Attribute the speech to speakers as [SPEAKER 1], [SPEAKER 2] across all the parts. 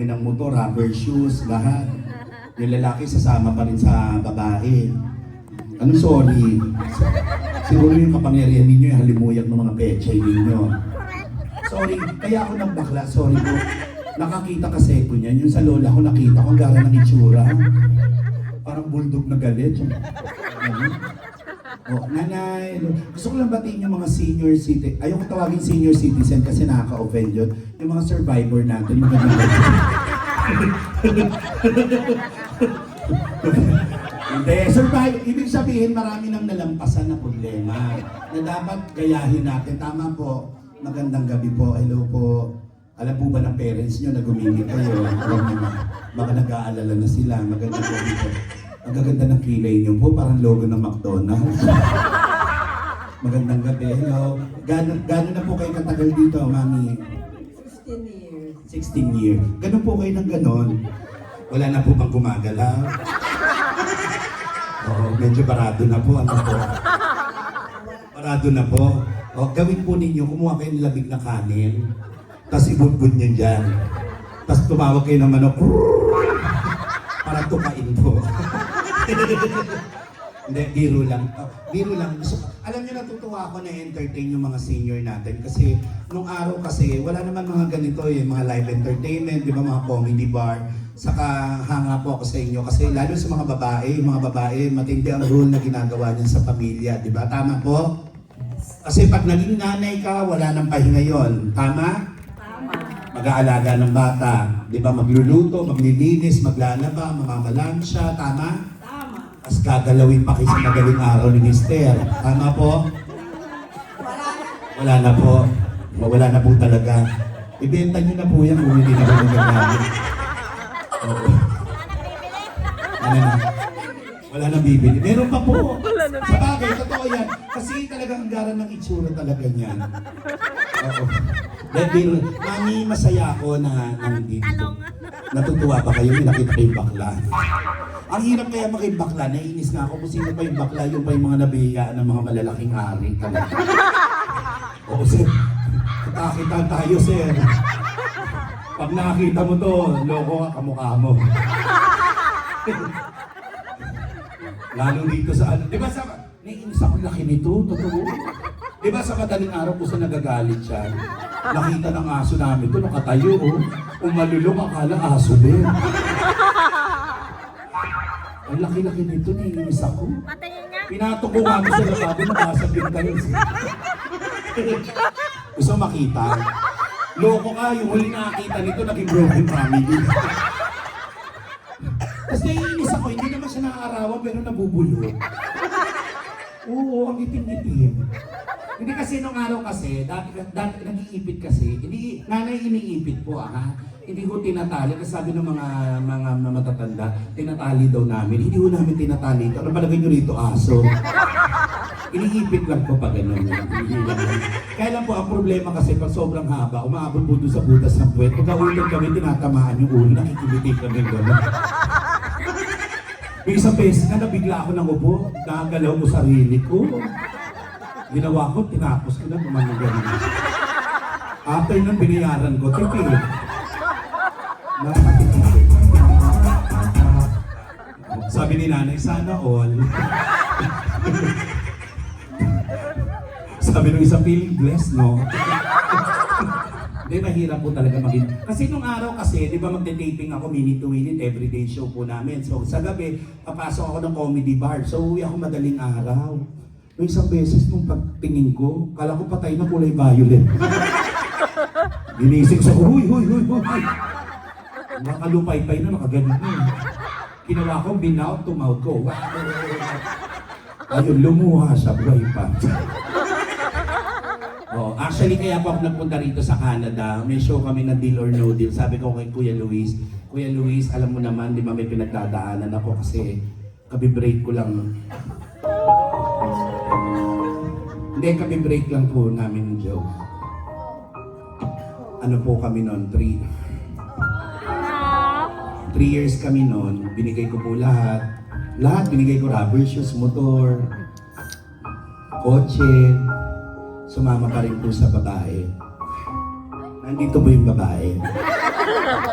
[SPEAKER 1] ng motor, rubber shoes, lahat. Yung lalaki sasama pa rin sa babae. Ano sorry? Siguro yung kapangyarihan ninyo yung halimuyak ng mga pechay ninyo. Sorry, kaya ako nang bakla, sorry po. Nakakita kasi ko niyan, yung sa lola ko nakita ko, gara ng itsura. Parang bulldog na galit. Oh, nanay, gusto ko lang batiin yung mga senior citizen. Ayoko tawagin senior citizen kasi nakaka-offend yun. Yung mga survivor natin, Hindi, survive. Ibig sabihin, marami nang nalampasan na problema na dapat gayahin natin. Tama po. Magandang gabi po. Hello po. Alam po ba ng parents nyo na gumingit kayo? Baka nag-aalala na sila. Magandang gabi po. Ang gaganda ng kilay nyo po, parang logo ng McDonald's. Magandang gabi. Hello. Gano'n na po kayo katagal dito, mami?
[SPEAKER 2] 16 years.
[SPEAKER 1] 16 years. Gano'n po kayo ng gano'n? Wala na po bang gumagalaw? Oo, medyo parado na po. Ano po? Parado na po. O, gawin po ninyo, kumuha kayo ng labig na kanin, tapos ibudbud nyo dyan. Tapos tumawag kayo ng manok, para tukain po. Hindi, biro lang. Biro lang. So, alam niyo, natutuwa ako na entertain yung mga senior natin kasi nung araw kasi wala naman mga ganito mga live entertainment, di ba, mga comedy bar. Saka hanga po ako sa inyo kasi lalo sa mga babae, matindi ang role na ginagawa niyan sa pamilya, di ba? Tama po? Kasi pag naging nanay ka, wala nang pahinga yon. Tama?
[SPEAKER 2] Tama.
[SPEAKER 1] Mag-aalaga ng bata, di ba? Magluluto, maglilinis, maglalaba, mamamalansya, tama?
[SPEAKER 2] Tama.
[SPEAKER 1] Tapos gagalawin pa kayo sa madaling araw ni Mister. Tama po? Wala na po. Wala na po talaga. Ibenta nyo na po yan kung hindi na po nagagamit. Oo. Ano na? Wala nang bibili. Meron pa po. Sa bagay, totoo yan. Kasi talagang garan ng itsura talaga niyan. Oo. Dahil, mami, masaya ako na nandito. Natutuwa ba kayo? May nakita kayong bakla. Ang hirap kaya makibakla, naiinis nga ako kung sino pa yung bakla, yung pa yung mga nabihiyaan ng mga malalaking ari talaga. Oo, sir. Kita tayo, sir. Pag nakakita mo to, loko ka, kamukha mo. Lalo dito sa ano, di ba sa, naiinis ako laki nito, totoo. Di ba sa madaling araw ko sa nagagalit siya, nakita ng aso namin to, nakatayo, kung malulong akala aso din. Ang laki-laki nito, naiinis ako. Pinatok ko nga sa lababi, nakasabit kayo. Gusto makita? Loko ka, yung huli nakakita nito, naging broken family. Tapos naiinis ako, hindi naman siya nakakarawan, pero nabubulok. Oo, ang itim-itim. Hindi kasi nung araw kasi, dati nag-iipit kasi, nanay iniipit po Hindi ko tinatali, kasi sabi ng mga matatanda, tinatali daw namin. Hindi ko namin tinatali ito. Ano palagay nyo rito, aso? Iniipit lang po pag gano'n. Kaya lang po, ang problema kasi pag sobrang haba, umaabot po doon sa butas ng puwet. Pagka ulog kami, tinatamaan yung ulo, nakikilitik kami gano'n. May isang beses na nabigla ako ng upo, nakagalaw ko sarili ko. Ginawa ko, tinapos ko na gumano gano'n. After nun, binayaran ko, tipid. Sabi ni nanay, sana all. Sabi nung isang feeling blessed, no? Hindi, mahirap po talaga maging. Kasi nung araw kasi, di ba magte-taping ako minute to minute, everyday show po namin. So sa gabi, papasok ako ng comedy bar. So uwi ako madaling araw. Nung isang beses, nung pagtingin ko, kala ko patay na kulay violet. Ginising sa huy. Nakalupay-pay na, nakaganon na. Kinawa ko, binout to mouth ko. Ayun, lumuha sa buhay pa. Oh, actually, kaya po ako nagpunta rito sa Canada. May show kami na Deal or No Deal. Sabi ko kay Kuya Luis, alam mo naman, di ba may pinagdadaanan ako kasi kabi-break ko lang. Hindi, kabi-break lang po namin, Joe. Ano po kami noon? 3 years kami noon. Binigay ko po lahat. Lahat binigay ko, rubber shoes, motor, kotse. Sumama pa rin po sa babae. Nandito po yung babae.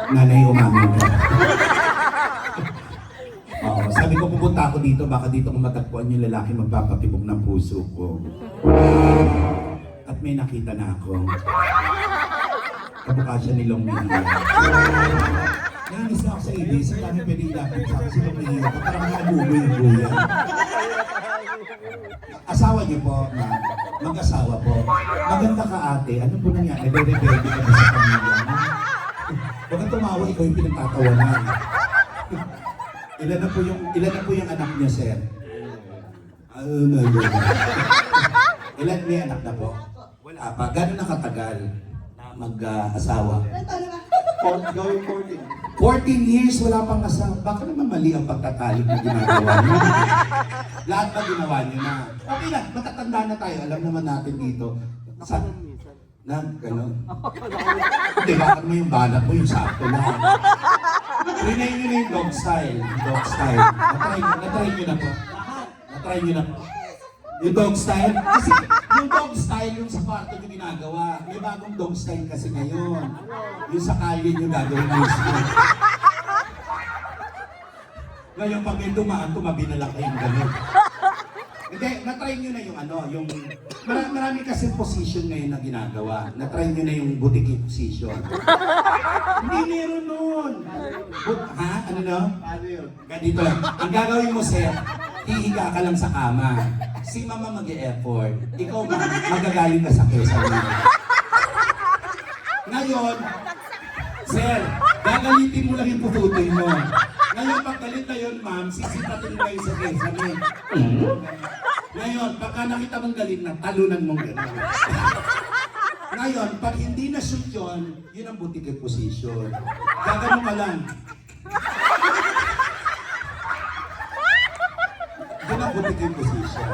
[SPEAKER 1] Nanay, umamin ka. Oo, sabi ko pupunta ako dito, baka dito ko matagpuan yung lalaki magpapatibok ng puso ko. At may nakita na ako. Kabukha siya ni Long Mejia. Nainis na ako sa ibig, sa dami pwede ilapit sa akin si Long Mejia. Parang nabuboy yung buyan. Asawa niyo po, ma'am. Mag-asawa po. Maganda ka ate. Ano po nangyari? Nagre-rebelde ka ba sa pamilya mo? Huwag kang tumawa, ikaw yung pinagtatawanan. Ilan na po yung anak niya, sir? Ilan may anak na po? Wala pa. Gano'n na katagal na mag-asawa? Going 14 years, wala pang asawa. Baka naman mali ang pagtatalik na ginagawa niyo. Lahat ba ginawa niyo na? Okay lang, matatanda na tayo. Alam naman natin dito. Sa, na, gano'n. Hindi, bakit mo yung balat mo, yung sakto lang. Trinay nyo na yung dog style. Dog style. Natry nyo na po. Natry nyo na po. Yung dog style. Kasi yung dog style, yung sa kwarto nyo ginagawa. May bagong dog style kasi ngayon. Yung sa kalye nyo gagawin mismo. Ngayon pag may dumaan, tumabi na lang kayong gano'n. Hindi, natry nyo na yung ano, yung... Marami kasi position ngayon na ginagawa. Natry nyo na yung boutique position. Hindi meron nun. Ha? Ano no? Ganito lang. Ang gagawin mo, sir, hihiga ka lang sa kama. Si mama mag-e-effort. Ikaw magagaling ka sa kesa mo. Ngayon, sir, gagalitin mo lang yung pututoy mo. Ngayon, pag galit na yun, ma'am, sisitatin mo kayo sa kesa mo. Ngayon, pagka nakita mong galit na, talunan mong gano'n. Ngayon, pag hindi na shoot yun, yun ang boutique position. Gagano ka lang. Yun ang boutique position.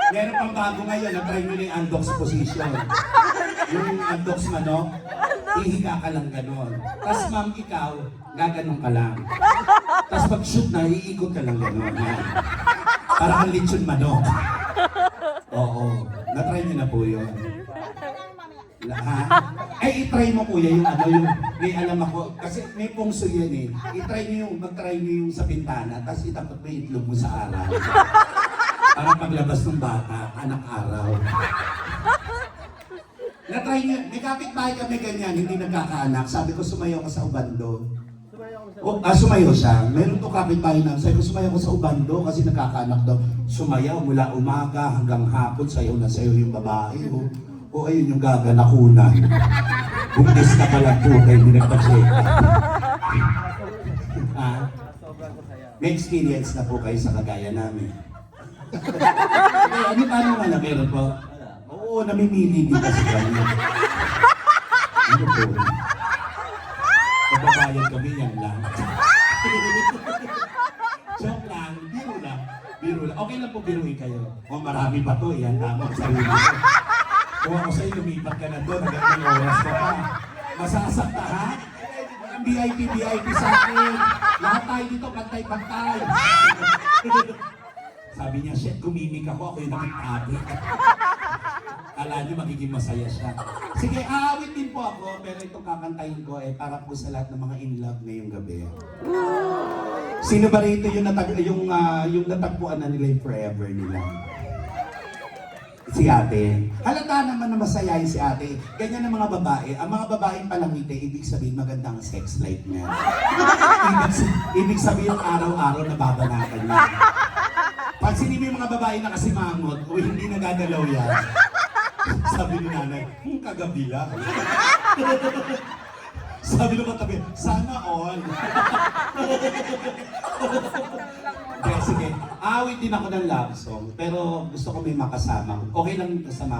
[SPEAKER 1] Meron pang bago ngayon, na-try nyo na yung undox position. Yung undox manok, ihiga ka lang gano'n. Tapos ma'am, ikaw, gaganon ka lang. Tapos pag shoot na, iikot ka lang gano'n. Para kang lechon manok. Oo. Na-try nyo na po yun. Ha? Eh, i-try mo kuya yung ano, yung may alam ako. Kasi may pungso yan eh. I-try nyo yung, mag-try nyo yung sa bintana, tapos itapat mo yung itlog mo sa araw. Para paglabas ng bata, anak araw. Na-try nyo, may kapitbahay kami ganyan, hindi nagkakaanak. Sabi ko, sumayaw ka sa ubando. Sumayaw siya. Meron to kapitbahay namin. Sabi ko, sumayaw ko sa ubando kasi nagkakaanak daw. Sumayaw mula umaga hanggang hapon, sayaw na sayaw yung babae. O ayun yung gaganakunan. Buntis na pala po kayo, hindi nagpa-check. May experience na po kayo sa kagaya namin. Ano paano nga na meron po? Oo, namimili din kasi kami. Ano po? Magbabayad kami yan lang. Joke lang, biro lang. Biro lang. Okay lang po biruin kayo. O marami pa to, yan tama sa sarili ko. Kung ako sa'yo, lumipat ka na doon, hanggang ng oras ka pa. Masasakta ha? Ang VIP sa akin. Lahat tayo dito, pantay-pantay. Sabi niya, shit, kumimik ako yung nakitabi. Kala niyo magiging masaya siya. Sige, aawit din po ako, pero itong kakantahin ko para po sa lahat ng mga in love ngayong gabi. Sino ba rito yung natagpuan na nila yung forever nila? Si ate. Halata naman na masayahin si ate. Ganyan ang mga babae. Ang mga babaeng palangiti, ibig sabihin magandang sex life niya. Ibig sabihin araw-araw nababanatan niya. Pansinin mo yung mga babae na kasimangot o hindi nagagalaw yan. Sabi ni nanay, kagabi lang. Sabi ng katabi, sana all. Kaya sige, awit din ako ng love song, pero gusto ko may makasama. Okay lang sa mama.